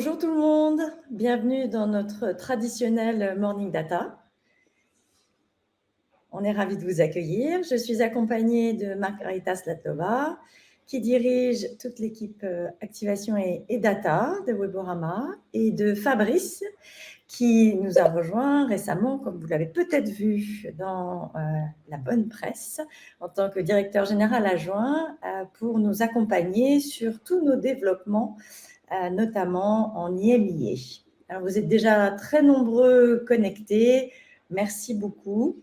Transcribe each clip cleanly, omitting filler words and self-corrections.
Bonjour tout le monde, bienvenue dans notre traditionnel Morning Data. On est ravis de vous accueillir. Je suis accompagnée de Margarita Slatlova, qui dirige toute l'équipe Activation et Data de Weborama, et de Fabrice, qui nous a rejoint récemment, comme vous l'avez peut-être vu dans la bonne presse, en tant que directeur général adjoint, pour nous accompagner sur tous nos développements, notamment en IMIA. Alors, vous êtes déjà très nombreux connectés. Merci beaucoup.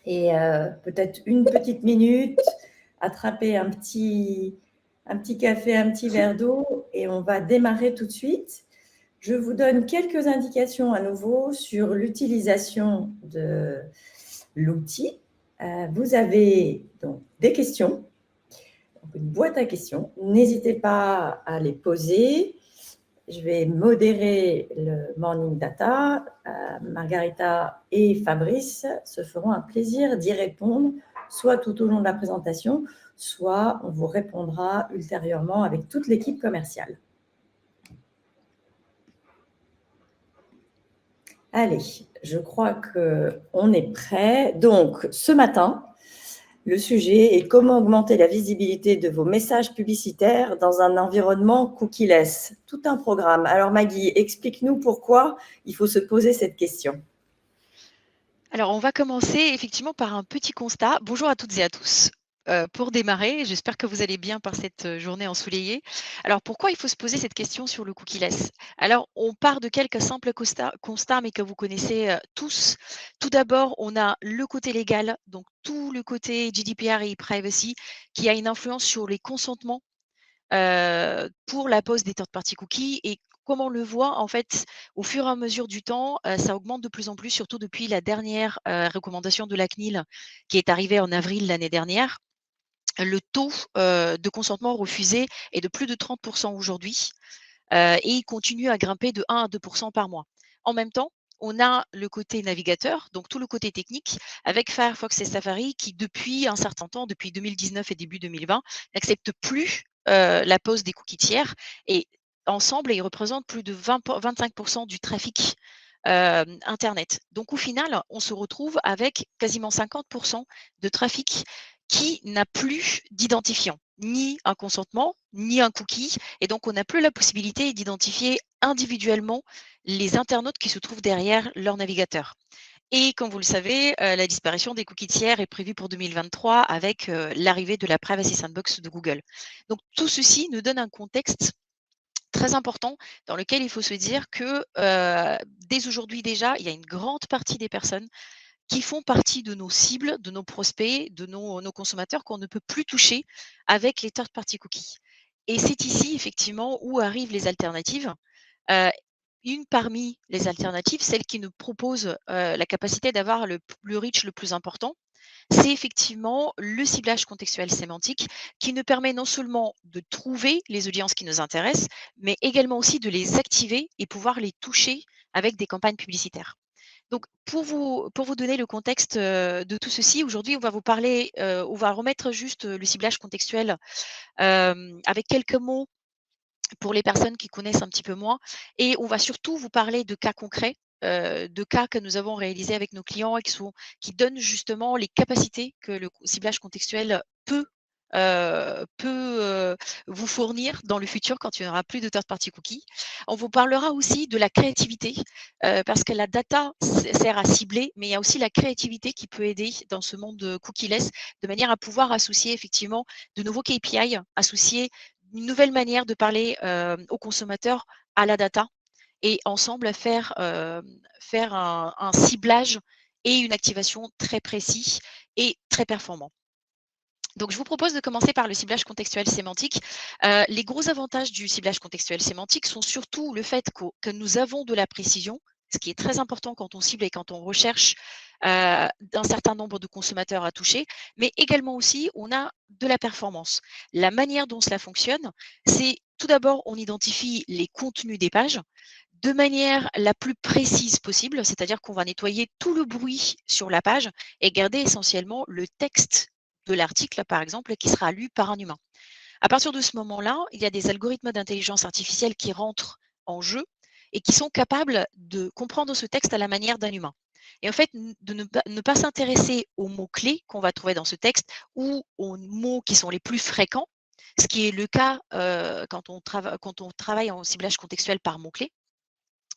Et peut-être une petite minute, attraper un petit café, un petit verre d'eau, et on va démarrer tout de suite. Je vous donne quelques indications à nouveau sur l'utilisation de l'outil. Vous avez donc des questions, donc une boîte à questions. N'hésitez pas à les poser. Je vais modérer le Morning Data. Margarita et Fabrice se feront un plaisir d'y répondre, soit tout au long de la présentation, soit on vous répondra ultérieurement avec toute l'équipe commerciale. Allez, je crois qu'on est prêt. Donc, ce matin, le sujet est comment augmenter la visibilité de vos messages publicitaires dans un environnement cookie-less. Tout un programme. Alors Maggie, explique-nous pourquoi il faut se poser cette question. Alors, on va commencer effectivement par un petit constat. Bonjour à toutes et à tous. Pour démarrer, j'espère que vous allez bien par cette journée ensoleillée. Alors, pourquoi il faut se poser cette question sur le cookie-less? Alors, on part de quelques simples constats, mais que vous connaissez tous. Tout d'abord, on a le côté légal, donc tout le côté GDPR et e-privacy, qui a une influence sur les consentements pour la pose des third-party cookies. Et comme on le voit, en fait, au fur et à mesure du temps, ça augmente de plus en plus, surtout depuis la dernière recommandation de la CNIL qui est arrivée en avril l'année dernière. Le taux de consentement refusé est de plus de 30% aujourd'hui et il continue à grimper de 1 à 2% par mois. En même temps, on a le côté navigateur, donc tout le côté technique, avec Firefox et Safari qui, depuis un certain temps, depuis 2019 et début 2020, n'acceptent plus la pose des cookies tiers. Et ensemble, ils représentent plus de 25% du trafic Internet. Donc au final, on se retrouve avec quasiment 50% de trafic qui n'a plus d'identifiant, ni un consentement, ni un cookie. Et donc, on n'a plus la possibilité d'identifier individuellement les internautes qui se trouvent derrière leur navigateur. Et comme vous le savez, la disparition des cookies tiers est prévue pour 2023 avec l'arrivée de la Privacy Sandbox de Google. Donc, tout ceci nous donne un contexte très important dans lequel il faut se dire que dès aujourd'hui déjà, il y a une grande partie des personnes qui font partie de nos cibles, de nos prospects, de nos consommateurs qu'on ne peut plus toucher avec les third-party cookies. Et c'est ici, effectivement, où arrivent les alternatives. Une parmi les alternatives, celle qui nous propose la capacité d'avoir le reach le plus important, c'est effectivement le ciblage contextuel sémantique qui nous permet non seulement de trouver les audiences qui nous intéressent, mais également aussi de les activer et pouvoir les toucher avec des campagnes publicitaires. Donc, pour vous donner le contexte de tout ceci, aujourd'hui, on va vous parler, on va remettre juste le ciblage contextuel avec quelques mots pour les personnes qui connaissent un petit peu moins. Et on va surtout vous parler de cas concrets, de cas que nous avons réalisés avec nos clients et qui donnent justement les capacités que le ciblage contextuel peut vous fournir dans le futur quand il n'y aura plus de third-party cookies. On vous parlera aussi de la créativité parce que la data sert à cibler, mais il y a aussi la créativité qui peut aider dans ce monde cookie-less de manière à pouvoir associer effectivement de nouveaux KPI, associer une nouvelle manière de parler aux consommateurs à la data et ensemble faire un ciblage et une activation très précis et très performant. Donc, je vous propose de commencer par le ciblage contextuel sémantique. Les gros avantages du ciblage contextuel sémantique sont surtout le fait que nous avons de la précision, ce qui est très important quand on cible et quand on recherche un certain nombre de consommateurs à toucher, mais également aussi, on a de la performance. La manière dont cela fonctionne, c'est tout d'abord, on identifie les contenus des pages de manière la plus précise possible, c'est-à-dire qu'on va nettoyer tout le bruit sur la page et garder essentiellement le texte de l'article, par exemple, qui sera lu par un humain. À partir de ce moment-là, il y a des algorithmes d'intelligence artificielle qui rentrent en jeu et qui sont capables de comprendre ce texte à la manière d'un humain. Et en fait, de ne pas s'intéresser aux mots-clés qu'on va trouver dans ce texte ou aux mots qui sont les plus fréquents, ce qui est le cas quand on travaille en ciblage contextuel par mots-clés,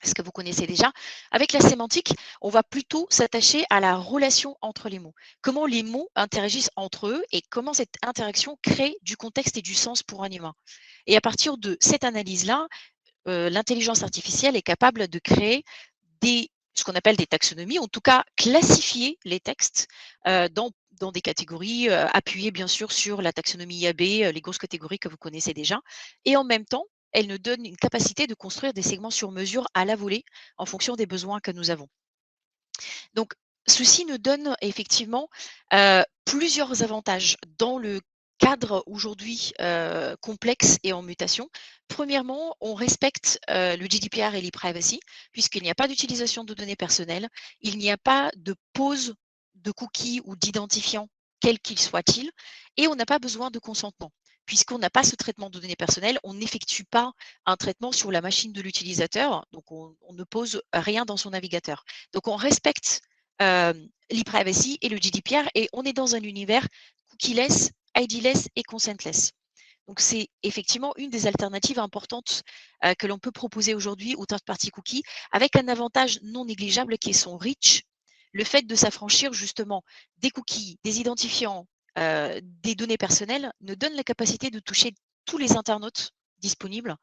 ce que vous connaissez déjà. Avec la sémantique, on va plutôt s'attacher à la relation entre les mots. Comment les mots interagissent entre eux et comment cette interaction crée du contexte et du sens pour un humain. Et à partir de cette analyse-là, l'intelligence artificielle est capable de créer ce qu'on appelle des taxonomies, en tout cas classifier les textes dans des catégories, appuyées bien sûr sur la taxonomie IAB, les grosses catégories que vous connaissez déjà. Et en même temps, elle nous donne une capacité de construire des segments sur mesure à la volée en fonction des besoins que nous avons. Donc, ceci nous donne effectivement plusieurs avantages dans le cadre aujourd'hui complexe et en mutation. Premièrement, on respecte le GDPR et l'e-privacy, puisqu'il n'y a pas d'utilisation de données personnelles, il n'y a pas de pose de cookies ou d'identifiants, quel qu'il soit-il, et on n'a pas besoin de consentement. Puisqu'on n'a pas ce traitement de données personnelles, on n'effectue pas un traitement sur la machine de l'utilisateur, donc on ne pose rien dans son navigateur. Donc on respecte l'e-privacy et le GDPR et on est dans un univers cookie-less, ID-less et consentless. Donc c'est effectivement une des alternatives importantes que l'on peut proposer aujourd'hui aux third-party cookies, avec un avantage non négligeable qui est son reach. Le fait de s'affranchir justement des cookies, des identifiants, des données personnelles, nous donne la capacité de toucher tous les internautes disponibles,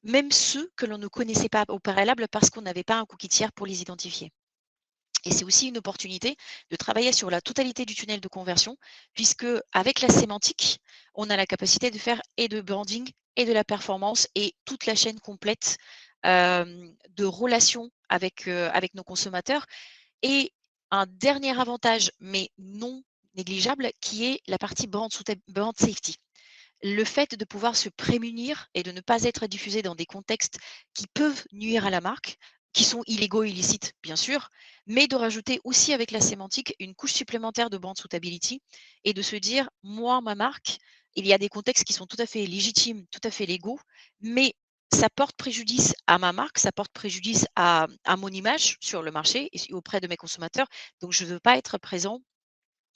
même ceux que l'on ne connaissait pas au préalable parce qu'on n'avait pas un cookie tiers pour les identifier. Et c'est aussi une opportunité de travailler sur la totalité du tunnel de conversion, puisque avec la sémantique, on a la capacité de faire et de branding et de la performance et toute la chaîne complète de relations avec nos consommateurs. Et un dernier avantage, mais non négligeable, qui est la partie brand safety. Le fait de pouvoir se prémunir et de ne pas être diffusé dans des contextes qui peuvent nuire à la marque, qui sont illégaux et illicites, bien sûr, mais de rajouter aussi avec la sémantique une couche supplémentaire de brand suitability et de se dire, moi, ma marque, il y a des contextes qui sont tout à fait légitimes, tout à fait légaux, mais ça porte préjudice à ma marque, ça porte préjudice à mon image sur le marché et auprès de mes consommateurs. Donc, je ne veux pas être présent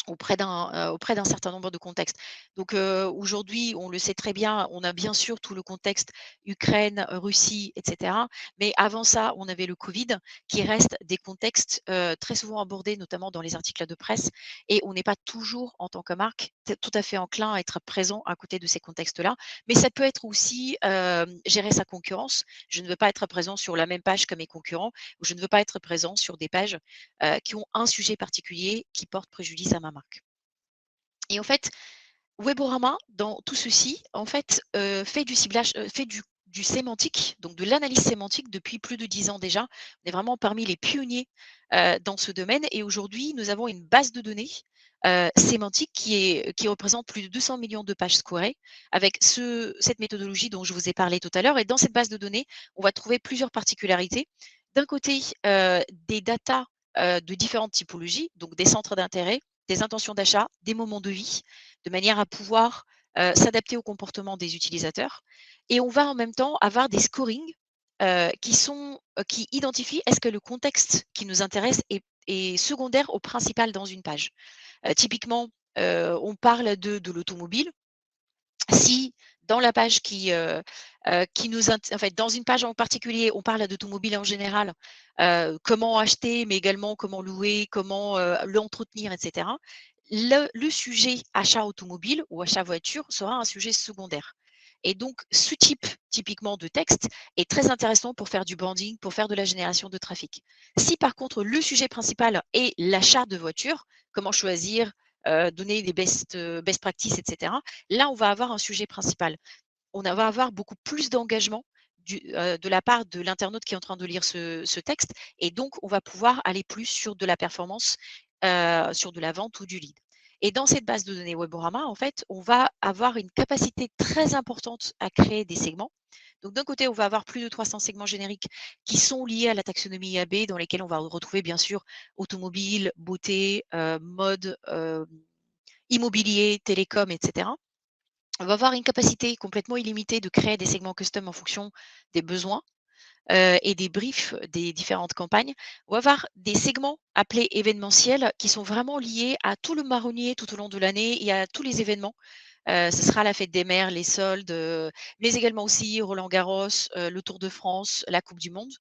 auprès d'un certain nombre de contextes. Donc aujourd'hui, on le sait très bien, on a bien sûr tout le contexte Ukraine, Russie, et cetera. Mais avant ça, on avait le Covid qui reste des contextes très souvent abordés, notamment dans les articles de presse et on n'est pas toujours, en tant que marque, tout à fait enclin à être présent à côté de ces contextes-là. Mais ça peut être aussi gérer sa concurrence. Je ne veux pas être présent sur la même page que mes concurrents ou je ne veux pas être présent sur des pages qui ont un sujet particulier qui porte préjudice à ma marque. Et en fait, Weborama, dans tout ceci, en fait, fait du ciblage, fait du sémantique, donc de l'analyse sémantique depuis plus de 10 ans déjà. On est vraiment parmi les pionniers dans ce domaine et aujourd'hui, nous avons une base de données sémantique qui représente plus de 200 millions de pages squarées avec cette méthodologie dont je vous ai parlé tout à l'heure. Et dans cette base de données, on va trouver plusieurs particularités. D'un côté, des datas de différentes typologies, donc des centres d'intérêt, des intentions d'achat, des moments de vie, de manière à pouvoir s'adapter au comportement des utilisateurs. Et on va en même temps avoir des scorings qui identifient est-ce que le contexte qui nous intéresse est secondaire au principal dans une page. Typiquement, on parle de l'automobile. Si dans la page qui nous en fait, dans une page en particulier, on parle d'automobile en général, comment acheter, mais également comment louer, comment l'entretenir, etc. Le sujet achat automobile ou achat voiture sera un sujet secondaire. Et donc, ce type typiquement de texte est très intéressant pour faire du branding, pour faire de la génération de trafic. Si par contre le sujet principal est l'achat de voiture, comment choisir, donner des best practices, etc. Là, on va avoir un sujet principal. On va avoir beaucoup plus d'engagement de la part de l'internaute qui est en train de lire ce texte et donc on va pouvoir aller plus sur de la performance, sur de la vente ou du lead. Et dans cette base de données Weborama, en fait, on va avoir une capacité très importante à créer des segments. Donc d'un côté, on va avoir plus de 300 segments génériques qui sont liés à la taxonomie IAB, dans lesquels on va retrouver bien sûr automobile, beauté, mode, immobilier, télécom, etc. On va avoir une capacité complètement illimitée de créer des segments custom en fonction des besoins. et des briefs des différentes campagnes, on va avoir des segments appelés événementiels qui sont vraiment liés à tout le marronnier tout au long de l'année et à tous les événements. Ce sera la fête des mères, les soldes, mais également aussi Roland-Garros, le Tour de France, la coupe du monde.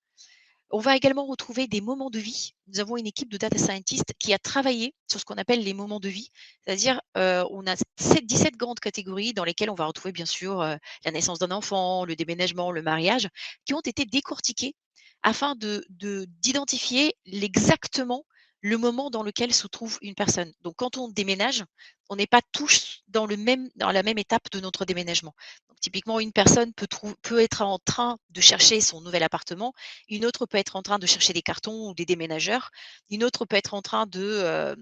On va également retrouver des moments de vie. Nous avons une équipe de data scientists qui a travaillé sur ce qu'on appelle les moments de vie. C'est-à-dire, on a 17 grandes catégories dans lesquelles on va retrouver bien sûr, la naissance d'un enfant, le déménagement, le mariage, qui ont été décortiqués afin d'identifier exactement le moment dans lequel se trouve une personne. Donc quand on déménage, on n'est pas tous dans la même étape de notre déménagement. Donc typiquement, une personne peut être en train de chercher son nouvel appartement, une autre peut être en train de chercher des cartons ou des déménageurs. Une autre peut être en train de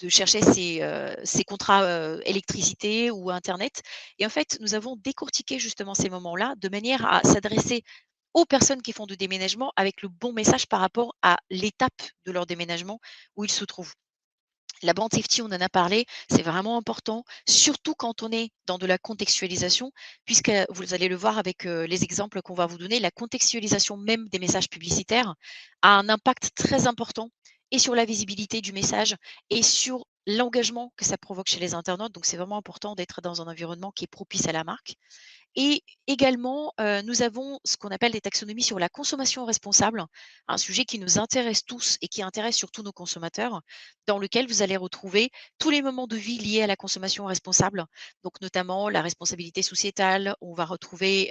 chercher ses contrats, électricité ou internet et en fait, nous avons décortiqué justement ces moments-là de manière à s'adresser aux personnes qui font du déménagement avec le bon message par rapport à l'étape de leur déménagement où ils se trouvent. La bande safety, on en a parlé, c'est vraiment important, surtout quand on est dans de la contextualisation, puisque vous allez le voir avec les exemples qu'on va vous donner, la contextualisation même des messages publicitaires a un impact très important et sur la visibilité du message et sur l'engagement que ça provoque chez les internautes. Donc, c'est vraiment important d'être dans un environnement qui est propice à la marque. Et également, nous avons ce qu'on appelle des taxonomies sur la consommation responsable, un sujet qui nous intéresse tous et qui intéresse surtout nos consommateurs, dans lequel vous allez retrouver tous les moments de vie liés à la consommation responsable. Donc notamment la responsabilité sociétale, on va retrouver,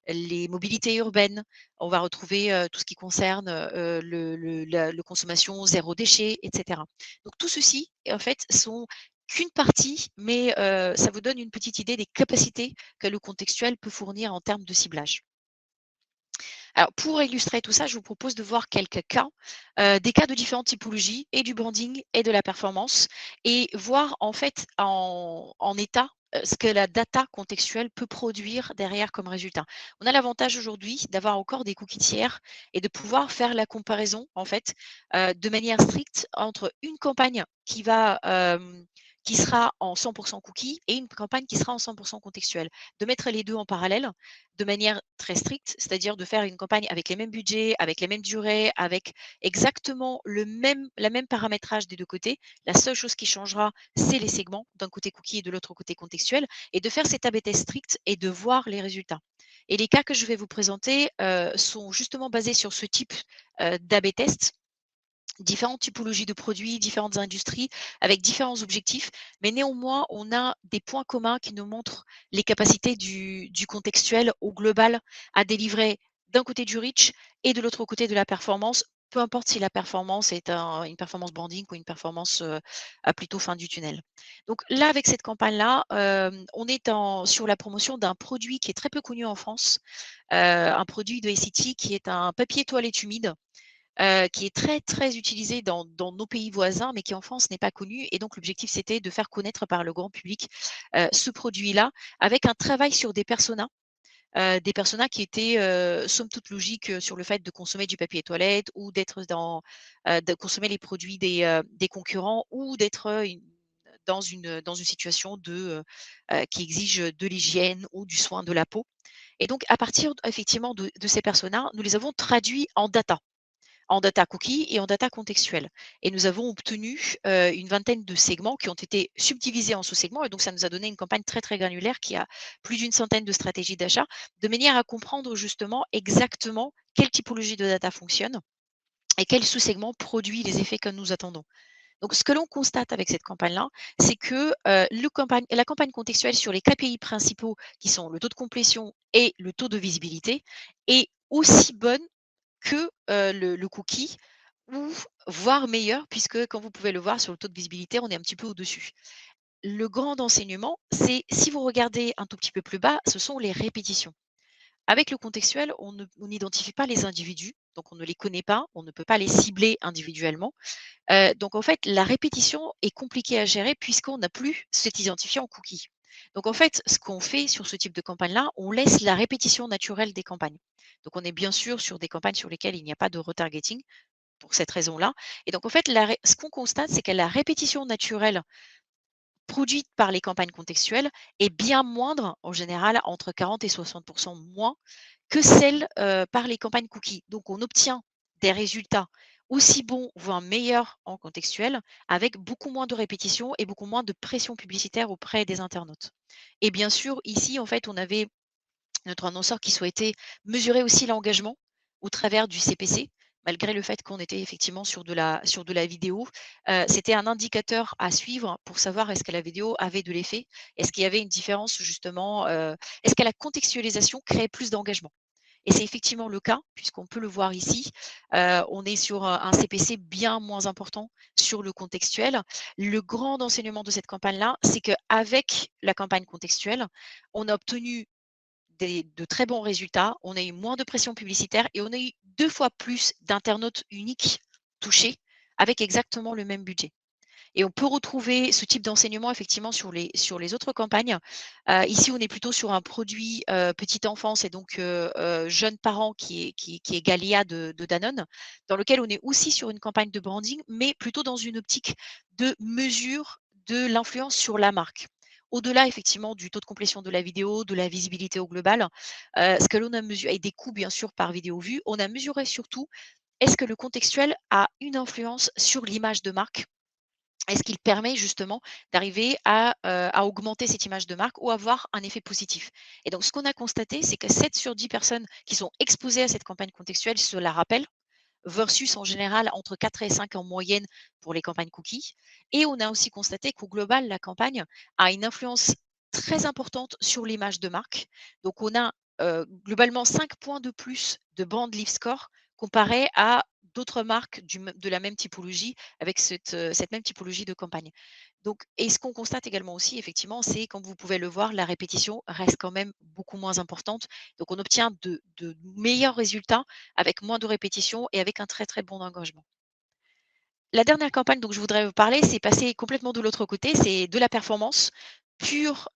les mobilités urbaines, on va retrouver, tout ce qui concerne, le consommation zéro déchet et cetera. Donc tout ceci, en fait, sont qu'une partie, mais ça vous donne une petite idée des capacités que le contextuel peut fournir en termes de ciblage. Alors, pour illustrer tout ça, je vous propose de voir quelques cas, des cas de différentes typologies et du branding et de la performance et voir en fait en état, ce que la data contextuelle peut produire derrière comme résultat. On a l'avantage aujourd'hui d'avoir encore des cookies tiers et de pouvoir faire la comparaison en fait, de manière stricte entre une campagne qui sera en 100 cookies et une campagne qui sera en 100 contextuelle. De mettre les 2 en parallèle de manière très stricte, c'est-à-dire de faire une campagne avec les mêmes budgets, avec les mêmes durées, avec exactement la même paramétrage des 2 côtés. La seule chose qui changera, c'est les segments, d'un côté cookie et de l'autre côté contextuel et de faire cet AB test strict et de voir les résultats. Et les cas que je vais vous présenter, sont justement basés sur ce type, d'AB test, différentes typologies de produits, différentes industries, avec différents objectifs, mais néanmoins, on a des points communs qui nous montrent les capacités du contextuel au global à délivrer d'un côté du reach et de l'autre côté de la performance, peu importe si la performance est une performance branding ou une performance à plutôt fin du tunnel. Donc là, avec cette campagne-là, on est sur la promotion d'un produit qui est très peu connu en France, un produit de SCT qui est un papier toilette humide qui est très, très utilisé dans nos pays voisins, mais qui en France n'est pas connu. Et donc l'objectif, c'était de faire connaître par le grand public, ce produit-là, avec un travail sur des personas qui étaient, somme toute logiques, sur le fait de consommer du papier toilette ou de consommer les produits des concurrents ou d'être, dans une situation qui exige de l'hygiène ou du soin de la peau. Et donc à partir effectivement de ces personas, nous les avons traduits en data cookie et en data contextuelle. Et nous avons obtenu une vingtaine de segments qui ont été subdivisés en sous-segments. Et donc, ça nous a donné une campagne très, très granulaire qui a plus d'une centaine de stratégies d'achat, de manière à comprendre justement exactement quelle typologie de data fonctionne et quel sous-segment produit les effets que nous attendons. Donc, ce que l'on constate avec cette campagne-là, c'est que la campagne contextuelle sur les KPI principaux, qui sont le taux de complétion et le taux de visibilité, est aussi bonne que, le cookie ou voire meilleur puisque comme vous pouvez le voir sur le taux de visibilité, on est un petit peu au-dessus. Le grand enseignement, c'est si vous regardez un tout petit peu plus bas, ce sont les répétitions. Avec le contextuel, on n'identifie pas les individus, donc on ne les connaît pas, on ne peut pas les cibler individuellement. Donc en fait, la répétition est compliquée à gérer puisqu'on n'a plus cet identifiant cookie. Donc en fait, ce qu'on fait sur ce type de campagne-là, on laisse la répétition naturelle des campagnes. Donc on est bien sûr sur des campagnes sur lesquelles il n'y a pas de retargeting pour cette raison-là. Et donc en fait, ce qu'on constate, c'est que la répétition naturelle produite par les campagnes contextuelles est bien moindre, en général entre 40 et 60 moins que celle par les campagnes cookies. Donc, on obtient des résultats aussi bons, voire meilleurs en contextuel, avec beaucoup moins de répétitions et beaucoup moins de pression publicitaire auprès des internautes. Et bien sûr, ici, en fait, on avait notre annonceur qui souhaitait mesurer aussi l'engagement au travers du CPC, malgré le fait qu'on était effectivement sur de la vidéo. C'était un indicateur à suivre pour savoir est-ce que la vidéo avait de l'effet, est-ce qu'il y avait une différence justement, est-ce que la contextualisation créait plus d'engagement? Et c'est effectivement le cas, puisqu'on peut le voir ici. On est sur un CPC bien moins important sur le contextuel. Le grand enseignement de cette campagne-là, c'est qu'avec la campagne contextuelle, on a obtenu de très bons résultats, on a eu moins de pression publicitaire et on a eu 2 fois plus d'internautes uniques touchés avec exactement le même budget. Et on peut retrouver ce type d'enseignement effectivement sur les autres campagnes. Ici, on est plutôt sur un produit, petite enfance et donc jeunes parents qui est Galia de Danone, dans lequel on est aussi sur une campagne de branding, mais plutôt dans une optique de mesure de l'influence sur la marque. Au-delà effectivement du taux de complétion de la vidéo, de la visibilité au global, ce que l'on a mesuré et des coûts bien sûr par vidéo vue, on a mesuré surtout, est-ce que le contextuel a une influence sur l'image de marque? Est-ce qu'il permet justement d'arriver à augmenter cette image de marque ou avoir un effet positif? Et donc ce qu'on a constaté, c'est que 7 sur 10 personnes qui sont exposées à cette campagne contextuelle se la rappellent, versus en général entre 4 et 5 en moyenne pour les campagnes cookies. Et on a aussi constaté qu'au global, la campagne a une influence très importante sur l'image de marque. Donc on a globalement 5 points de plus de brand lift score comparé à d'autres marques de la même typologie avec cette même typologie de campagne. Donc, et ce qu'on constate également aussi, effectivement, c'est, comme vous pouvez le voir, la répétition reste quand même beaucoup moins importante. Donc, on obtient de meilleurs résultats avec moins de répétitions et avec un très, très bon engagement. La dernière campagne dont je voudrais vous parler, c'est passer complètement de l'autre côté, c'est de la performance pure,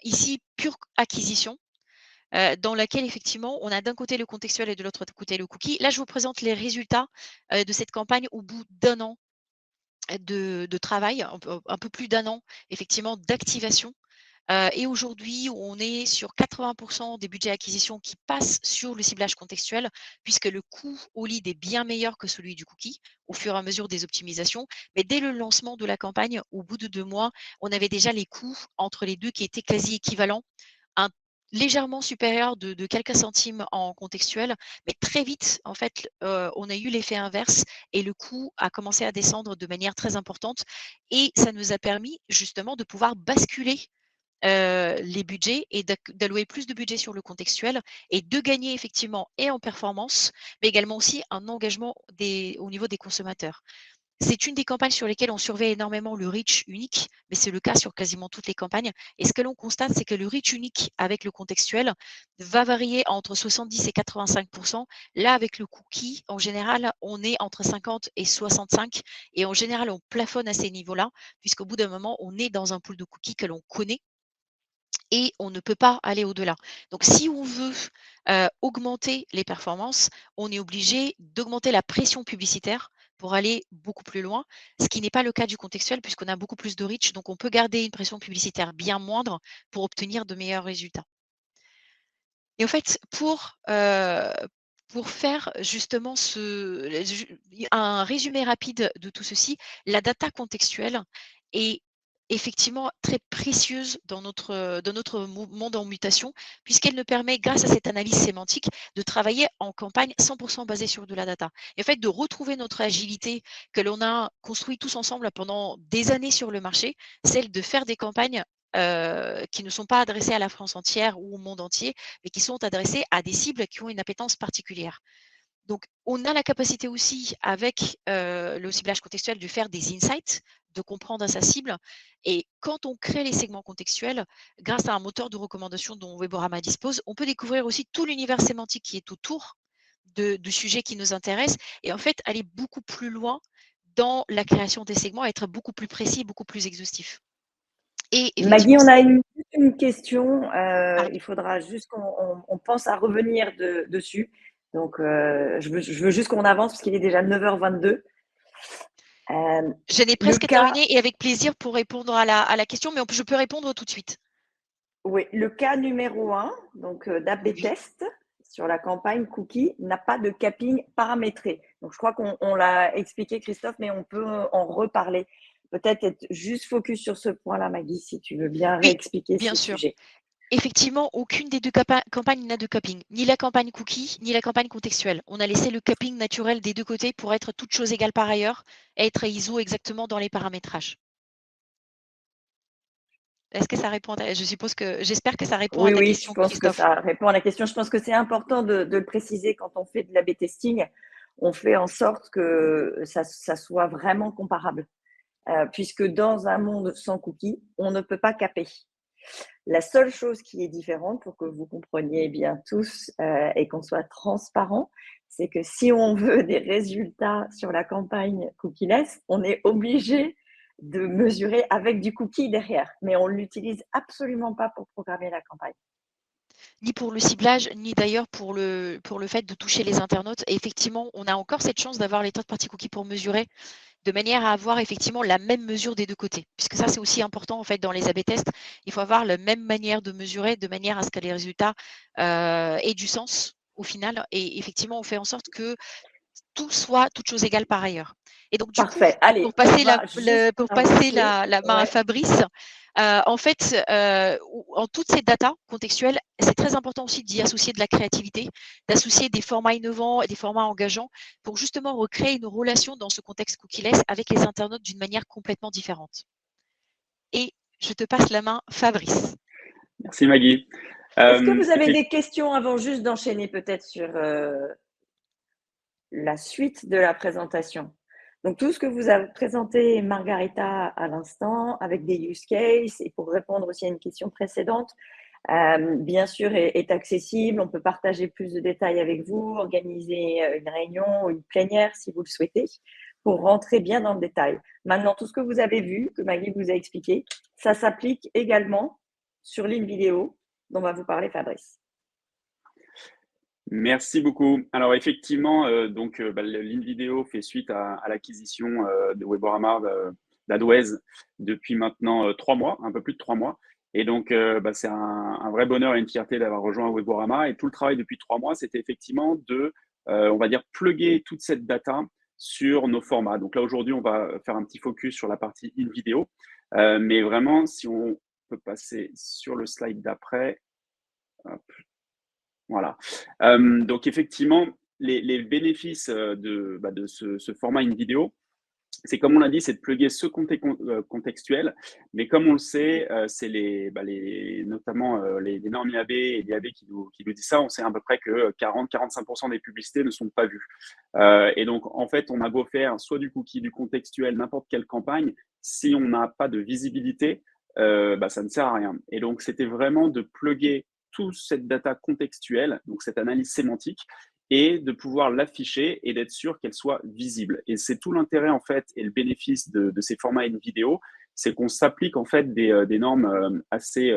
ici, pure acquisition, dans laquelle effectivement, on a d'un côté le contextuel et de l'autre côté le cookie. Là, je vous présente les résultats, de cette campagne au bout d'1 an de travail, un peu plus d'1 an effectivement d'activation. Et aujourd'hui, on est sur 80 des budgets acquisition qui passent sur le ciblage contextuel, puisque le coût au lead est bien meilleur que celui du cookie, au fur et à mesure des optimisations. Mais dès le lancement de la campagne, au bout de 2 mois, on avait déjà les coûts entre les 2 qui étaient quasi équivalents, un légèrement supérieur de quelques centimes en contextuel, mais très vite, en fait, on a eu l'effet inverse et le coût a commencé à descendre de manière très importante et ça nous a permis justement de pouvoir basculer les budgets et d'allouer plus de budget sur le contextuel et de gagner effectivement et en performance, mais également aussi un engagement au niveau des consommateurs. C'est une des campagnes sur lesquelles on surveille énormément le reach unique, mais c'est le cas sur quasiment toutes les campagnes. Et ce que l'on constate, c'est que le reach unique avec le contextuel va varier entre 70 et 85. Là, avec le cookie, en général, on est entre 50 et 65. Et en général, on plafonne à ces niveaux-là, puisqu'au bout d'un moment, on est dans un pool de cookies que l'on connaît et on ne peut pas aller au-delà. Donc si on veut, augmenter les performances, on est obligé d'augmenter la pression publicitaire pour aller beaucoup plus loin, ce qui n'est pas le cas du contextuel puisqu'on a beaucoup plus de reach, donc on peut garder une pression publicitaire bien moindre pour obtenir de meilleurs résultats. Et en fait, pour faire justement un résumé rapide de tout ceci, la data contextuelle est effectivement très précieuse dans notre monde en mutation, puisqu'elle nous permet, grâce à cette analyse sémantique, de travailler en campagne 100% basée sur de la data. Et en fait, de retrouver notre agilité que l'on a construit tous ensemble pendant des années sur le marché, celle de faire des campagnes qui ne sont pas adressées à la France entière ou au monde entier, mais qui sont adressées à des cibles qui ont une appétence particulière. Donc, on a la capacité aussi, avec le ciblage contextuel, de faire des insights, de comprendre sa cible. Et quand on crée les segments contextuels, grâce à un moteur de recommandation dont Weborama dispose, on peut découvrir aussi tout l'univers sémantique qui est autour du sujet qui nous intéresse et en fait aller beaucoup plus loin dans la création des segments, être beaucoup plus précis, beaucoup plus exhaustif. Et Maggie, effectivement, on a une question. pardon. Il faudra juste qu'on pense à revenir dessus. Donc, je veux juste qu'on avance parce qu'il est déjà 9h22. Je n'ai Le presque cas, terminé et avec plaisir pour répondre à la question, mais je peux répondre tout de suite. Oui, le cas numéro 1, donc d'AB Oui, test sur la campagne cookie, n'a pas de capping paramétré. Donc, je crois qu'on l'a expliqué, Christophe, mais on peut en reparler. Peut-être être juste focus sur ce point-là, Maggie, si tu veux bien oui, réexpliquer bien ce sûr. sujet. Effectivement, aucune des deux campagnes n'a de capping, ni la campagne cookie, ni la campagne contextuelle. On a laissé le capping naturel des deux côtés pour être toutes choses égales par ailleurs et être ISO exactement dans les paramétrages. Est-ce que ça répond j'espère que ça répond à Oui, ta oui, je question, pense que Christophe. ça répond à la question. Je pense que c'est important de le préciser quand on fait de l'A/B testing. On fait en sorte que ça soit vraiment comparable, puisque dans un monde sans cookies, on ne peut pas caper. La seule chose qui est différente, pour que vous compreniez bien tous et qu'on soit transparent, c'est que si on veut des résultats sur la campagne cookieless, on est obligé de mesurer avec du cookie derrière, mais on ne l'utilise absolument pas pour programmer la campagne. Ni pour le ciblage, ni d'ailleurs pour le fait de toucher les internautes. Et effectivement, on a encore cette chance d'avoir les third party cookies pour mesurer, de manière à avoir effectivement la même mesure des deux côtés. Puisque ça, c'est aussi important en fait dans les A/B tests. Il faut avoir la même manière de mesurer, de manière à ce que les résultats aient du sens au final. Et effectivement, on fait en sorte que tout soit toutes choses égales par ailleurs. Et donc du coup, Parfait. Allez, pour on passer va juste avancer. la main à Ouais. Fabrice, en fait, en toutes ces datas contextuelles, c'est très important aussi d'y associer de la créativité, d'associer des formats innovants et des formats engageants pour justement recréer une relation dans ce contexte cookie-less avec les internautes d'une manière complètement différente. Et je te passe la main, Fabrice. Merci Maggie. Est-ce que vous avez Effectivement, des questions avant juste d'enchaîner peut-être sur la suite de la présentation? Donc, tout ce que vous a présenté Margarita à l'instant, avec des use cases, et pour répondre aussi à une question précédente, bien sûr, est accessible. On peut partager plus de détails avec vous, organiser une réunion ou une plénière si vous le souhaitez, pour rentrer bien dans le détail. Maintenant, tout ce que vous avez vu, que Maggie vous a expliqué, ça s'applique également sur l'InVideo dont va vous parler Fabrice. merci beaucoup. Alors effectivement, l'InVideo fait suite à l'acquisition de Weborama d'Adways depuis maintenant 3 mois, un peu plus de 3 mois. Et donc, c'est un vrai bonheur et une fierté d'avoir rejoint Weborama. Et tout le travail depuis 3 mois, c'était effectivement de, on va dire, plugger toute cette data sur nos formats. Donc là, aujourd'hui, on va faire un petit focus sur la partie InVideo. Mais vraiment, si on peut passer sur le slide d'après. Hop. Voilà. Donc effectivement, les bénéfices de ce format in vidéo, c'est comme on l'a dit, c'est de plugger ce contextuel. Mais comme on le sait, c'est notamment les normes IAB et l'IAB qui nous disent ça. On sait à peu près que 40-45% des publicités ne sont pas vues. Et donc, en fait, on a beau faire soit du cookie, du contextuel, n'importe quelle campagne, si on n'a pas de visibilité, ça ne sert à rien. Et donc, c'était vraiment de plugger toute cette data contextuelle, donc cette analyse sémantique, et de pouvoir l'afficher et d'être sûr qu'elle soit visible. Et c'est tout l'intérêt en fait et le bénéfice de ces formats in vidéo, c'est qu'on s'applique en fait des normes assez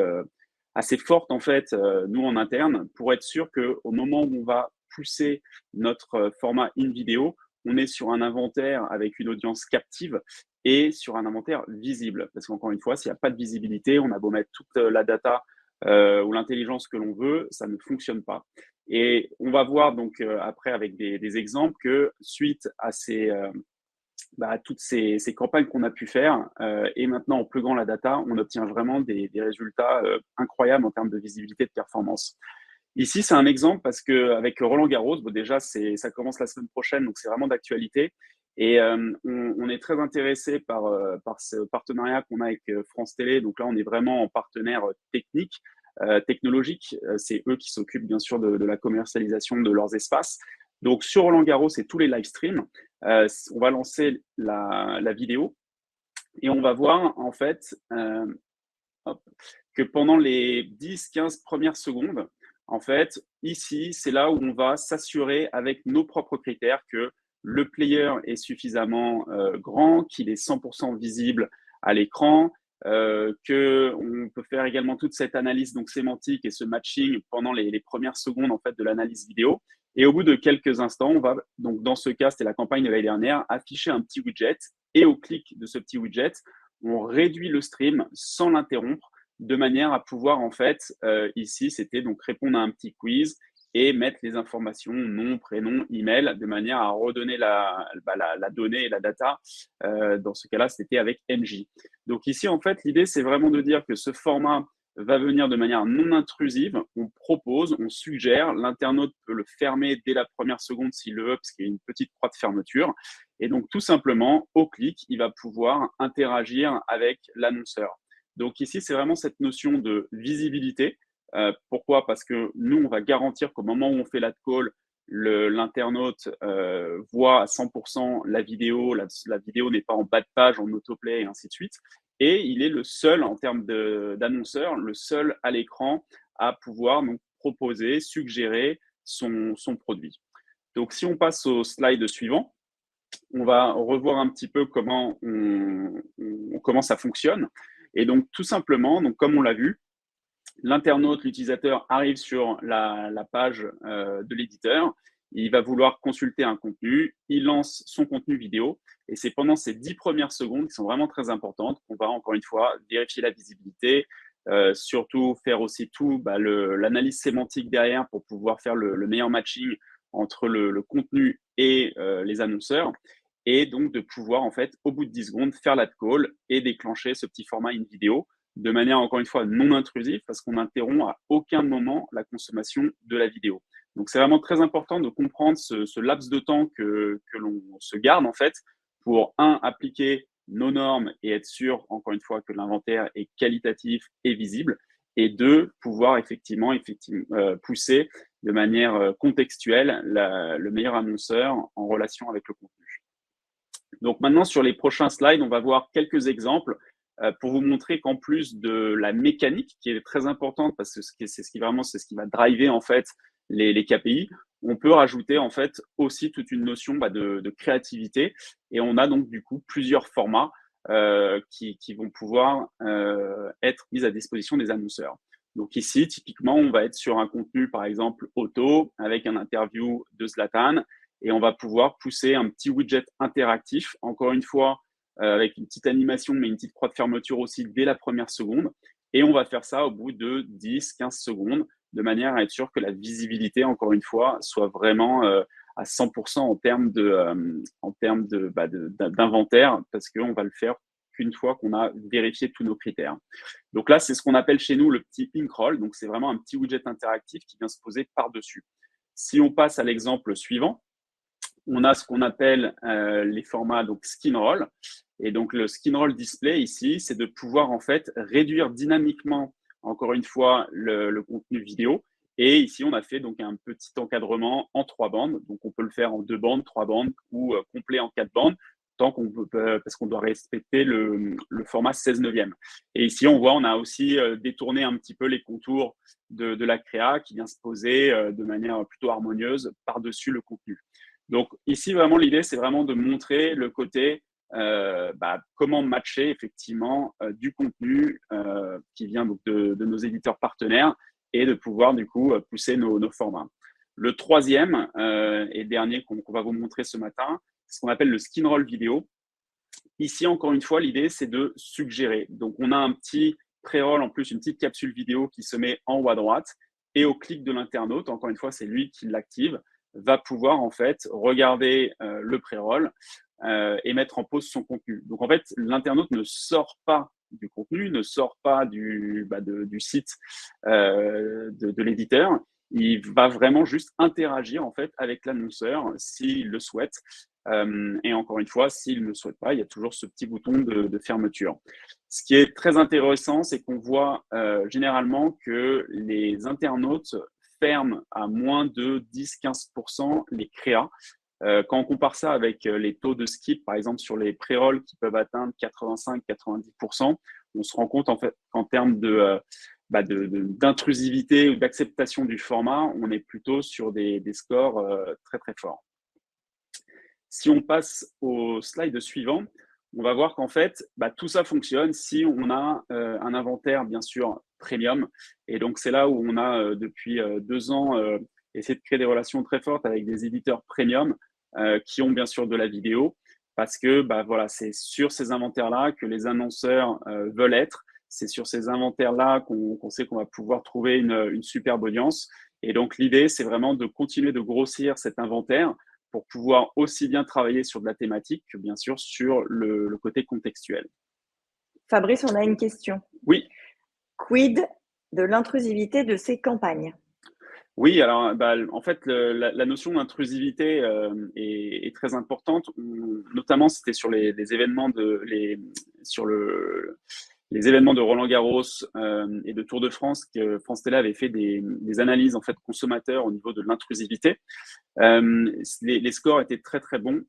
fortes en fait nous en interne pour être sûr que au moment où on va pousser notre format in vidéo, on est sur un inventaire avec une audience captive et sur un inventaire visible. Parce qu'encore une fois, s'il n'y a pas de visibilité, on a beau mettre toute la data ou l'intelligence que l'on veut, ça ne fonctionne pas. Et on va voir donc après avec des exemples que suite à toutes ces campagnes qu'on a pu faire et maintenant en pluguant la data, on obtient vraiment des résultats incroyables en termes de visibilité et de performance. Ici, c'est un exemple parce qu'avec Roland Garros, déjà, ça commence la semaine prochaine, donc c'est vraiment d'actualité. Et on est très intéressé par ce partenariat qu'on a avec France Télé. Donc là, on est vraiment en partenaire technique, technologique. C'est eux qui s'occupent bien sûr de la commercialisation de leurs espaces. Donc sur Roland Garros, c'est tous les live streams. On va lancer la vidéo et on va voir en fait hop, que pendant les 10-15 premières secondes, en fait, ici, c'est là où on va s'assurer avec nos propres critères que le player est suffisamment grand, qu'il est 100% visible à l'écran, qu'on peut faire également toute cette analyse donc sémantique et ce matching pendant les premières secondes en fait de l'analyse vidéo. Et au bout de quelques instants, on va donc dans ce cas, c'était la campagne de l'année dernière, afficher un petit widget et au clic de ce petit widget, on réduit le stream sans l'interrompre de manière à pouvoir, en fait, ici, c'était donc répondre à un petit quiz et mettre les informations, nom, prénom, email, de manière à redonner la donnée et la data. Dans ce cas-là, c'était avec MJ. Donc ici, en fait, l'idée, c'est vraiment de dire que ce format va venir de manière non intrusive. On propose, on suggère, l'internaute peut le fermer dès la première seconde s'il le veut, parce qu'il y a une petite croix de fermeture. Et donc, tout simplement, au clic, il va pouvoir interagir avec l'annonceur. Donc ici, c'est vraiment cette notion de visibilité. Pourquoi? Parce que nous, on va garantir qu'au moment où on fait l'ad call, l'internaute voit à 100% la vidéo. La vidéo n'est pas en bas de page, en autoplay et ainsi de suite. Et il est le seul, en termes d'annonceur, le seul à l'écran à pouvoir donc proposer, suggérer son produit. Donc, si on passe au slide suivant, on va revoir un petit peu comment ça fonctionne. Et donc, tout simplement, donc, comme on l'a vu, l'internaute, l'utilisateur arrive sur la page de l'éditeur, il va vouloir consulter un contenu, il lance son contenu vidéo, et c'est pendant ces 10 premières secondes qui sont vraiment très importantes qu'on va encore une fois vérifier la visibilité, surtout faire aussi l'analyse sémantique derrière pour pouvoir faire le meilleur matching entre le contenu et les annonceurs, et donc de pouvoir en fait au bout de 10 secondes faire l'ad call et déclencher ce petit format in vidéo de manière, encore une fois, non intrusive, parce qu'on n'interrompt à aucun moment la consommation de la vidéo. Donc, c'est vraiment très important de comprendre ce laps de temps que l'on se garde, en fait, pour, appliquer nos normes et être sûr, encore une fois, que l'inventaire est qualitatif et visible, et deux, pouvoir effectivement pousser de manière contextuelle le meilleur annonceur en relation avec le contenu. Donc, maintenant, sur les prochains slides, on va voir quelques exemples pour vous montrer qu'en plus de la mécanique, qui est très importante parce que c'est ce qui va driver en fait les KPI, on peut rajouter en fait aussi toute une notion de créativité, et on a donc du coup plusieurs formats qui vont pouvoir être mis à disposition des annonceurs. Donc ici, typiquement, on va être sur un contenu, par exemple, auto, avec un interview de Zlatan, et on va pouvoir pousser un petit widget interactif, encore une fois, avec une petite animation, mais une petite croix de fermeture aussi dès la première seconde. Et on va faire ça au bout de 10-15 secondes, de manière à être sûr que la visibilité, encore une fois, soit vraiment à 100% en termes d'inventaire, parce qu'on va le faire qu'une fois qu'on a vérifié tous nos critères. Donc là, c'est ce qu'on appelle chez nous le petit ink-roll. Donc, c'est vraiment un petit widget interactif qui vient se poser par-dessus. Si on passe à l'exemple suivant, on a ce qu'on appelle les formats donc skin roll. Et donc, le skin roll display ici, c'est de pouvoir en fait réduire dynamiquement, encore une fois, le contenu vidéo. Et ici, on a fait donc un petit encadrement en 3 bandes. Donc, on peut le faire en 2 bandes, 3 bandes ou complet en 4 bandes, parce qu'on doit respecter le format 16 neuvième. Et ici, on voit, on a aussi détourné un petit peu les contours de la créa qui vient se poser de manière plutôt harmonieuse par-dessus le contenu. Donc ici, vraiment, l'idée, c'est vraiment de montrer le côté comment matcher effectivement du contenu qui vient donc de nos éditeurs partenaires et de pouvoir du coup pousser nos formats. Le troisième et dernier qu'on va vous montrer ce matin, c'est ce qu'on appelle le skin roll vidéo. Ici, encore une fois, l'idée, c'est de suggérer. Donc, on a un petit pré-roll, en plus, une petite capsule vidéo qui se met en haut à droite. Et au clic de l'internaute, encore une fois, c'est lui qui l'active, va pouvoir en fait regarder le pré-roll et mettre en pause son contenu. Donc, en fait, l'internaute ne sort pas du contenu, ne sort pas du site de l'éditeur. Il va vraiment juste interagir en fait avec l'annonceur s'il le souhaite. Et encore une fois, s'il ne le souhaite pas, il y a toujours ce petit bouton de fermeture. Ce qui est très intéressant, c'est qu'on voit généralement que les internautes ferment à moins de 10-15% les créas. Quand on compare ça avec les taux de skip, par exemple sur les pré-rolls qui peuvent atteindre 85-90%, on se rend compte en fait qu'en termes d'intrusivité ou d'acceptation du format, on est plutôt sur des scores très très forts. Si on passe au slide suivant, on va voir qu'en fait, tout ça fonctionne si on a un inventaire, bien sûr, premium. Et donc, c'est là où on a, depuis 2 ans, essayé de créer des relations très fortes avec des éditeurs premium qui ont, bien sûr, de la vidéo. Parce que voilà, c'est sur ces inventaires-là que les annonceurs veulent être. c'est sur ces inventaires-là qu'on sait qu'on va pouvoir trouver une superbe audience. Et donc, l'idée, c'est vraiment de continuer de grossir cet inventaire pour pouvoir aussi bien travailler sur de la thématique que bien sûr sur le côté contextuel. Fabrice, on a une question. Oui. Quid de l'intrusivité de ces campagnes? Oui, alors en fait, la notion d'intrusivité est très importante. Notamment, c'était sur les événements les événements de Roland-Garros et de Tour de France que France Télé avait fait des analyses en fait consommateurs au niveau de l'intrusivité. Les scores étaient très très bons.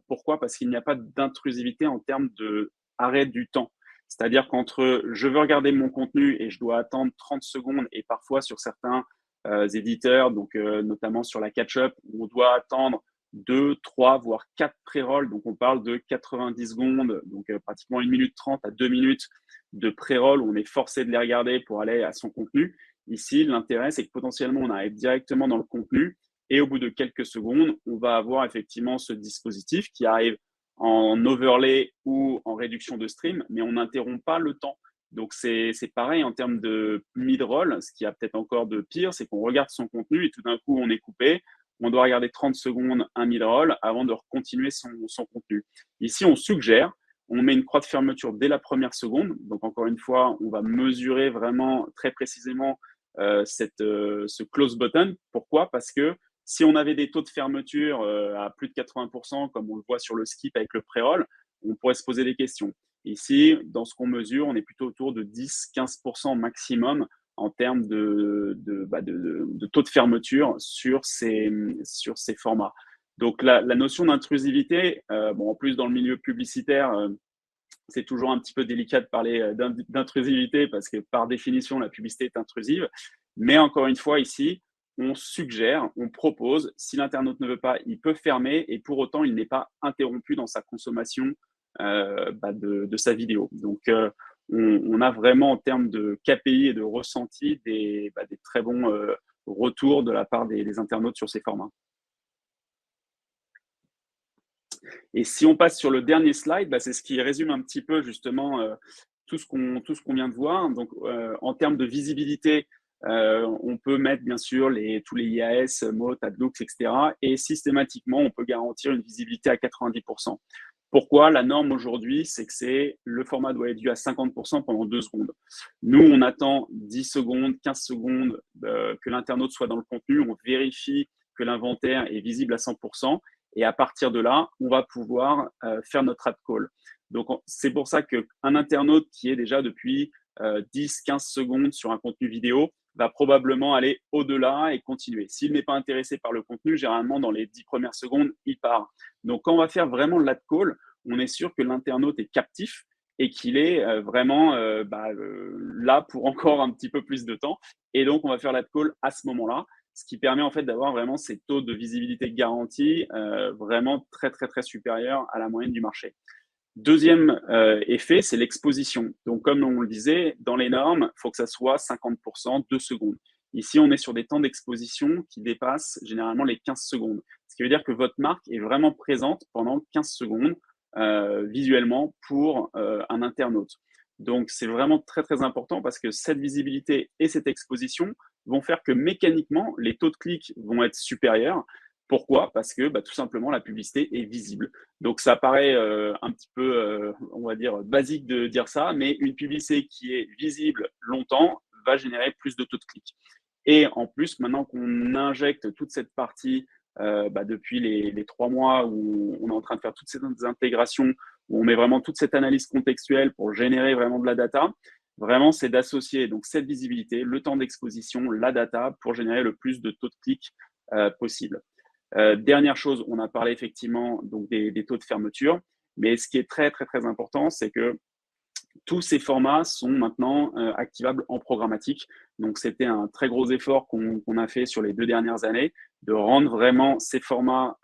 Pourquoi? Parce qu'il n'y a pas d'intrusivité en termes de arrêt du temps. C'est-à-dire qu'entre je veux regarder mon contenu et je dois attendre 30 secondes et parfois sur certains éditeurs, donc notamment sur la catch-up, où on doit attendre 2, 3, voire 4 pré-rolls. Donc on parle de 90 secondes, donc pratiquement 1 minute 30 à 2 minutes de pré-roll où on est forcé de les regarder pour aller à son contenu. Ici, l'intérêt, c'est que potentiellement, on arrive directement dans le contenu et au bout de quelques secondes, on va avoir effectivement ce dispositif qui arrive en overlay ou en réduction de stream, mais on n'interrompt pas le temps. Donc, c'est pareil en termes de mid-roll. Ce qui a peut-être encore de pire, c'est qu'on regarde son contenu et tout d'un coup, on est coupé. On doit regarder 30 secondes un mid-roll avant de continuer son contenu. Ici, on suggère, on met une croix de fermeture dès la première seconde. Donc, encore une fois, on va mesurer vraiment très précisément ce close button. Pourquoi? Parce que si on avait des taux de fermeture à plus de 80%, comme on le voit sur le skip avec le pré-roll, on pourrait se poser des questions. Ici, dans ce qu'on mesure, on est plutôt autour de 10-15% maximum en termes de taux de fermeture sur ces formats. Donc, la notion d'intrusivité, en plus dans le milieu publicitaire, c'est toujours un petit peu délicat de parler d'intrusivité parce que par définition, la publicité est intrusive. Mais encore une fois, ici, on suggère, on propose, si l'internaute ne veut pas, il peut fermer et pour autant, il n'est pas interrompu dans sa consommation de sa vidéo. Donc, on a vraiment en termes de KPI et de ressenti des très bons retours de la part des internautes sur ces formats. Et si on passe sur le dernier slide, c'est ce qui résume un petit peu justement tout ce qu'on vient de voir. Donc, en termes de visibilité, on peut mettre bien sûr tous les IAS, Moat, AdBlocks, etc. Et systématiquement, on peut garantir une visibilité à 90%. Pourquoi? La norme aujourd'hui, c'est que le format doit être vu à 50% pendant 2 secondes. Nous, on attend 10 secondes, 15 secondes que l'internaute soit dans le contenu. On vérifie que l'inventaire est visible à 100%. Et à partir de là, on va pouvoir faire notre ad call. Donc, c'est pour ça qu'un internaute qui est déjà depuis 10-15 secondes sur un contenu vidéo va probablement aller au-delà et continuer. S'il n'est pas intéressé par le contenu, généralement, dans les 10 premières secondes, il part. Donc, quand on va faire vraiment l'ad call, on est sûr que l'internaute est captif et qu'il est vraiment là pour encore un petit peu plus de temps. Et donc, on va faire l'ad call à ce moment-là, ce qui permet en fait d'avoir vraiment ces taux de visibilité garantis vraiment très, très, très supérieurs à la moyenne du marché. Deuxième effet, c'est l'exposition. Donc, comme on le disait, dans les normes, il faut que ça soit 50%, 2 secondes. Ici, on est sur des temps d'exposition qui dépassent généralement les 15 secondes. Ce qui veut dire que votre marque est vraiment présente pendant 15 secondes visuellement pour un internaute. Donc, c'est vraiment très, très important parce que cette visibilité et cette exposition vont faire que mécaniquement, les taux de clics vont être supérieurs. Pourquoi? Parce que tout simplement, la publicité est visible. Donc, ça paraît un petit peu, on va dire, basique de dire ça, mais une publicité qui est visible longtemps va générer plus de taux de clic. Et en plus, maintenant qu'on injecte toute cette partie depuis les 3 mois où on est en train de faire toutes ces intégrations, où on met vraiment toute cette analyse contextuelle pour générer vraiment de la data, vraiment, c'est d'associer donc cette visibilité, le temps d'exposition, la data pour générer le plus de taux de clic possible. Dernière chose, on a parlé effectivement donc des taux de fermeture, mais ce qui est très, très, très important, c'est que tous ces formats sont maintenant activables en programmatique. Donc, c'était un très gros effort qu'on a fait sur les 2 dernières années de rendre vraiment ces formats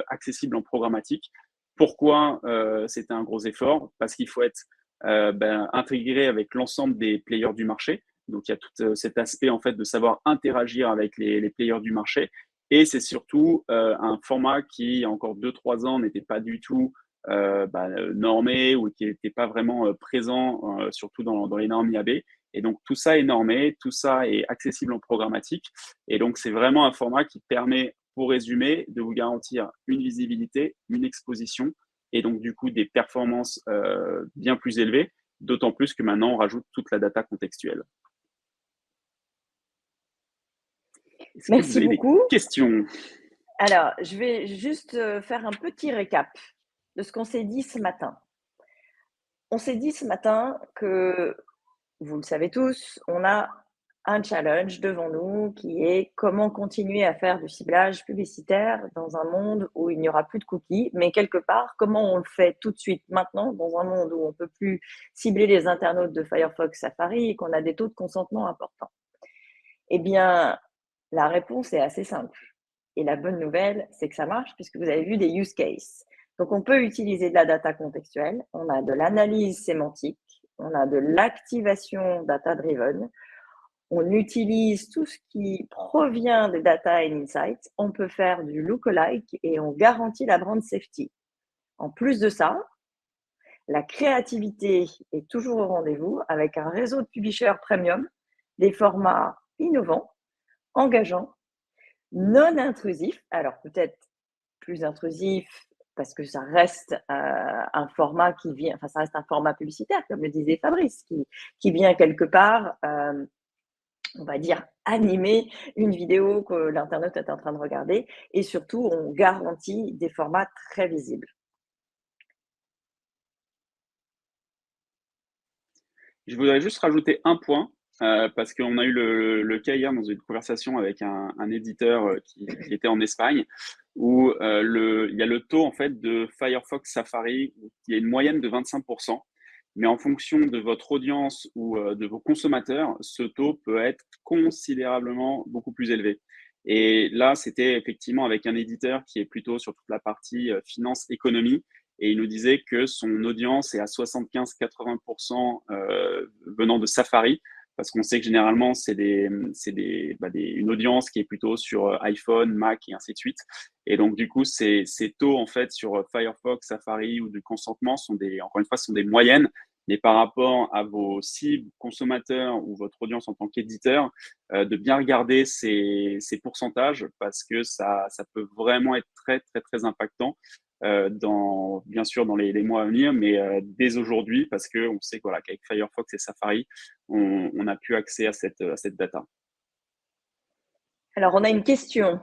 accessibles en programmatique. Pourquoi c'était un gros effort? Parce qu'il faut être intégré avec l'ensemble des players du marché. Donc, il y a tout cet aspect en fait de savoir interagir avec les players du marché. Et c'est surtout un format qui, il y a encore 2-3 ans, n'était pas du tout normé ou qui n'était pas vraiment présent, surtout dans les normes IAB. Et donc, tout ça est normé, tout ça est accessible en programmatique. Et donc, c'est vraiment un format qui permet, pour résumer, de vous garantir une visibilité, une exposition et donc, du coup, des performances bien plus élevées, d'autant plus que maintenant, on rajoute toute la data contextuelle. Merci beaucoup. Questions? Alors, je vais juste faire un petit récap de ce qu'on s'est dit ce matin. On s'est dit ce matin que, vous le savez tous, on a un challenge devant nous qui est comment continuer à faire du ciblage publicitaire dans un monde où il n'y aura plus de cookies, mais quelque part, comment on le fait tout de suite maintenant dans un monde où on ne peut plus cibler les internautes de Firefox Safari et qu'on a des taux de consentement importants. Eh bien, la réponse est assez simple. Et la bonne nouvelle, c'est que ça marche puisque vous avez vu des use cases. Donc, on peut utiliser de la data contextuelle, on a de l'analyse sémantique, on a de l'activation data-driven, on utilise tout ce qui provient des data and insights, on peut faire du lookalike et on garantit la brand safety. En plus de ça, la créativité est toujours au rendez-vous avec un réseau de publishers premium, des formats innovants, engageants, non intrusifs, alors peut-être plus intrusif parce que ça reste un format qui vient, enfin ça reste un format publicitaire, comme le disait Fabrice, qui vient quelque part, on va dire, animer une vidéo que l'internaute est en train de regarder et surtout, on garantit des formats très visibles. Je voudrais juste rajouter un point, parce qu'on a eu le cas hier dans une conversation avec un éditeur qui était en Espagne, où il y a le taux en fait de Firefox Safari, qui est une moyenne de 25%, mais en fonction de votre audience ou de vos consommateurs, ce taux peut être considérablement beaucoup plus élevé. Et là, c'était effectivement avec un éditeur qui est plutôt sur toute la partie finance, économie, et il nous disait que son audience est à 75-80% venant de Safari, parce qu'on sait que généralement, c'est une audience qui est plutôt sur iPhone, Mac et ainsi de suite. Et donc, du coup, ces taux, en fait, sur Firefox, Safari ou du consentement encore une fois, sont des moyennes. Mais par rapport à vos cibles consommateurs ou votre audience en tant qu'éditeur, de bien regarder ces pourcentages parce que ça peut vraiment être très, très, très impactant. Bien sûr dans les mois à venir, mais dès aujourd'hui, parce qu'on sait qu'avec Firefox et Safari, on a plus accès à cette data. Alors, on a une question.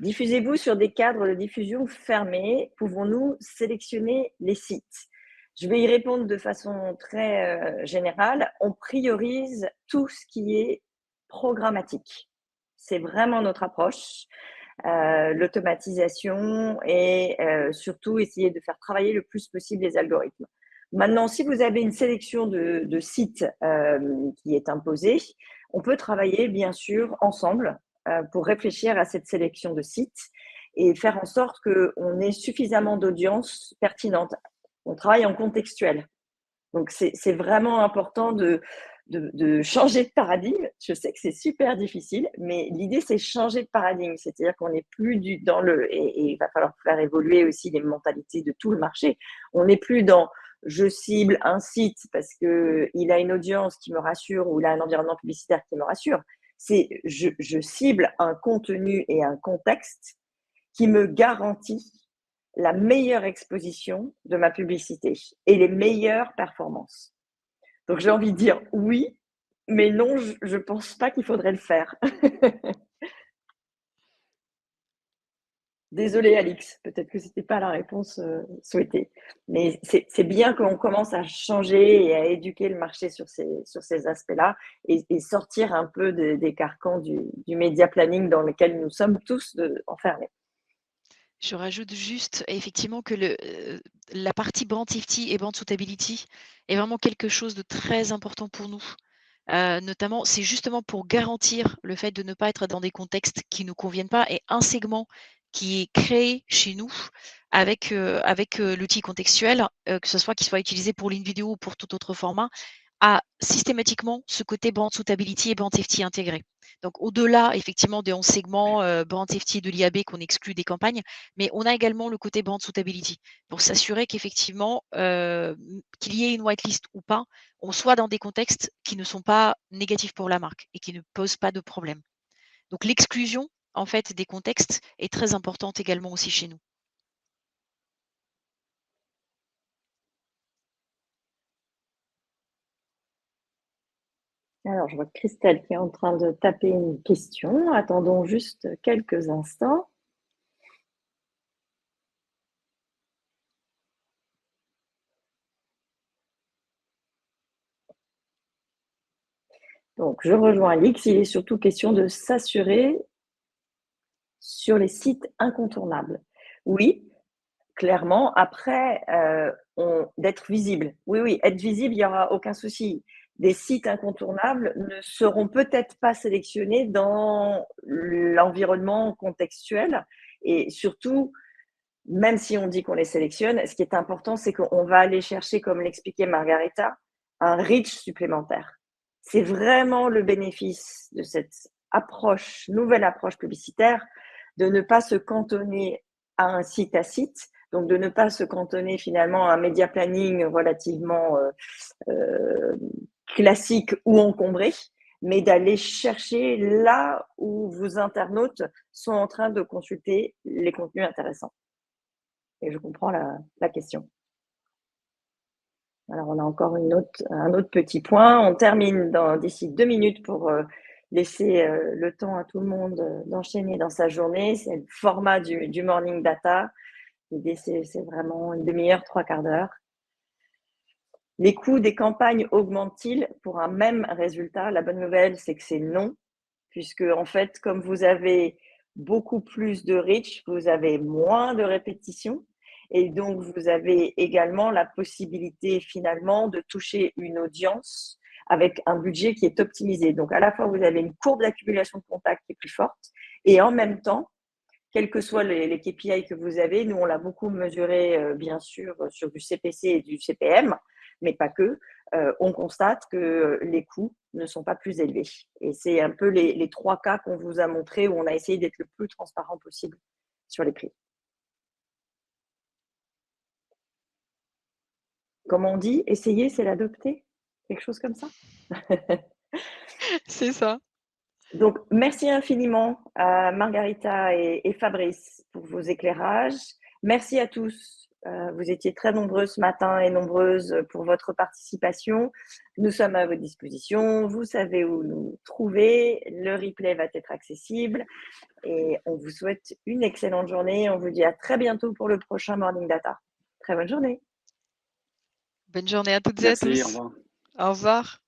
Diffusez-vous sur des cadres de diffusion fermés? Pouvons-nous sélectionner les sites? Je vais y répondre de façon très générale. On priorise tout ce qui est programmatique. C'est vraiment notre approche. L'automatisation et surtout essayer de faire travailler le plus possible les algorithmes. Maintenant, si vous avez une sélection de sites qui est imposée, on peut travailler bien sûr ensemble pour réfléchir à cette sélection de sites et faire en sorte qu'on ait suffisamment d'audience pertinente. On travaille en contextuel. Donc, c'est vraiment important de changer de paradigme. Je sais que c'est super difficile, mais l'idée, c'est changer de paradigme. C'est-à-dire qu'on n'est plus dans et il va falloir faire évoluer aussi les mentalités de tout le marché. On n'est plus dans je cible un site parce qu'il a une audience qui me rassure ou il a un environnement publicitaire qui me rassure. C'est je cible un contenu et un contexte qui me garantit la meilleure exposition de ma publicité et les meilleures performances. Donc, j'ai envie de dire oui, mais non, je ne pense pas qu'il faudrait le faire. Désolée, Alix, peut-être que ce n'était pas la réponse souhaitée. Mais c'est bien qu'on commence à changer et à éduquer le marché sur ces aspects-là et sortir un peu des carcans du média planning dans lequel nous sommes tous enfermés. Je rajoute juste effectivement que la partie brand safety et brand suitability est vraiment quelque chose de très important pour nous. Notamment, c'est justement pour garantir le fait de ne pas être dans des contextes qui ne nous conviennent pas et un segment qui est créé chez nous avec l'outil contextuel, que ce soit qu'il soit utilisé pour l'in-vidéo ou pour tout autre format, a systématiquement ce côté brand suitability et brand safety intégré. Donc, au-delà, effectivement, des 11 segments brand safety de l'IAB qu'on exclut des campagnes, mais on a également le côté brand suitability pour s'assurer qu'effectivement, qu'il y ait une whitelist ou pas, on soit dans des contextes qui ne sont pas négatifs pour la marque et qui ne posent pas de problème. Donc, l'exclusion, en fait, des contextes est très importante également aussi chez nous. Alors, je vois Christelle qui est en train de taper une question. Attendons juste quelques instants. Donc, je rejoins Alix. Il est surtout question de s'assurer sur les sites incontournables. Oui, clairement. Après, d'être visible. Oui, être visible, il n'y aura aucun souci. Des sites incontournables ne seront peut-être pas sélectionnés dans l'environnement contextuel. Et surtout, même si on dit qu'on les sélectionne, ce qui est important, c'est qu'on va aller chercher, comme l'expliquait Margarita, un reach supplémentaire. C'est vraiment le bénéfice de cette approche, nouvelle approche publicitaire, de ne pas se cantonner à un site à site, donc de ne pas se cantonner finalement à un média planning relativement classique ou encombré, mais d'aller chercher là où vos internautes sont en train de consulter les contenus intéressants. Et je comprends la question. Alors, on a encore un autre petit point. On termine d'ici 2 minutes pour laisser le temps à tout le monde d'enchaîner dans sa journée. C'est le format du Morning Data. L'idée, c'est vraiment une demi-heure, 3/4 d'heure. Les coûts des campagnes augmentent-ils pour un même résultat? La bonne nouvelle, c'est que c'est non, puisque en fait, comme vous avez beaucoup plus de reach, vous avez moins de répétitions. Et donc, vous avez également la possibilité finalement de toucher une audience avec un budget qui est optimisé. Donc, à la fois, vous avez une courbe d'accumulation de contacts qui est plus forte et en même temps, quels que soient les KPI que vous avez, nous, on l'a beaucoup mesuré, bien sûr, sur du CPC et du CPM, mais pas que. On constate que les coûts ne sont pas plus élevés. Et c'est un peu les 3 cas qu'on vous a montrés où on a essayé d'être le plus transparent possible sur les prix. Comme on dit, essayer, c'est l'adopter. Quelque chose comme ça. C'est ça. Donc, merci infiniment à Margarita et Fabrice pour vos éclairages. Merci à tous. Vous étiez très nombreux ce matin et nombreuses pour votre participation. Nous sommes à votre disposition. Vous savez où nous trouver. Le replay va être accessible. Et on vous souhaite une excellente journée. On vous dit à très bientôt pour le prochain Morning Data. Très bonne journée. Bonne journée à toutes et à Merci, tous. au revoir. Au revoir.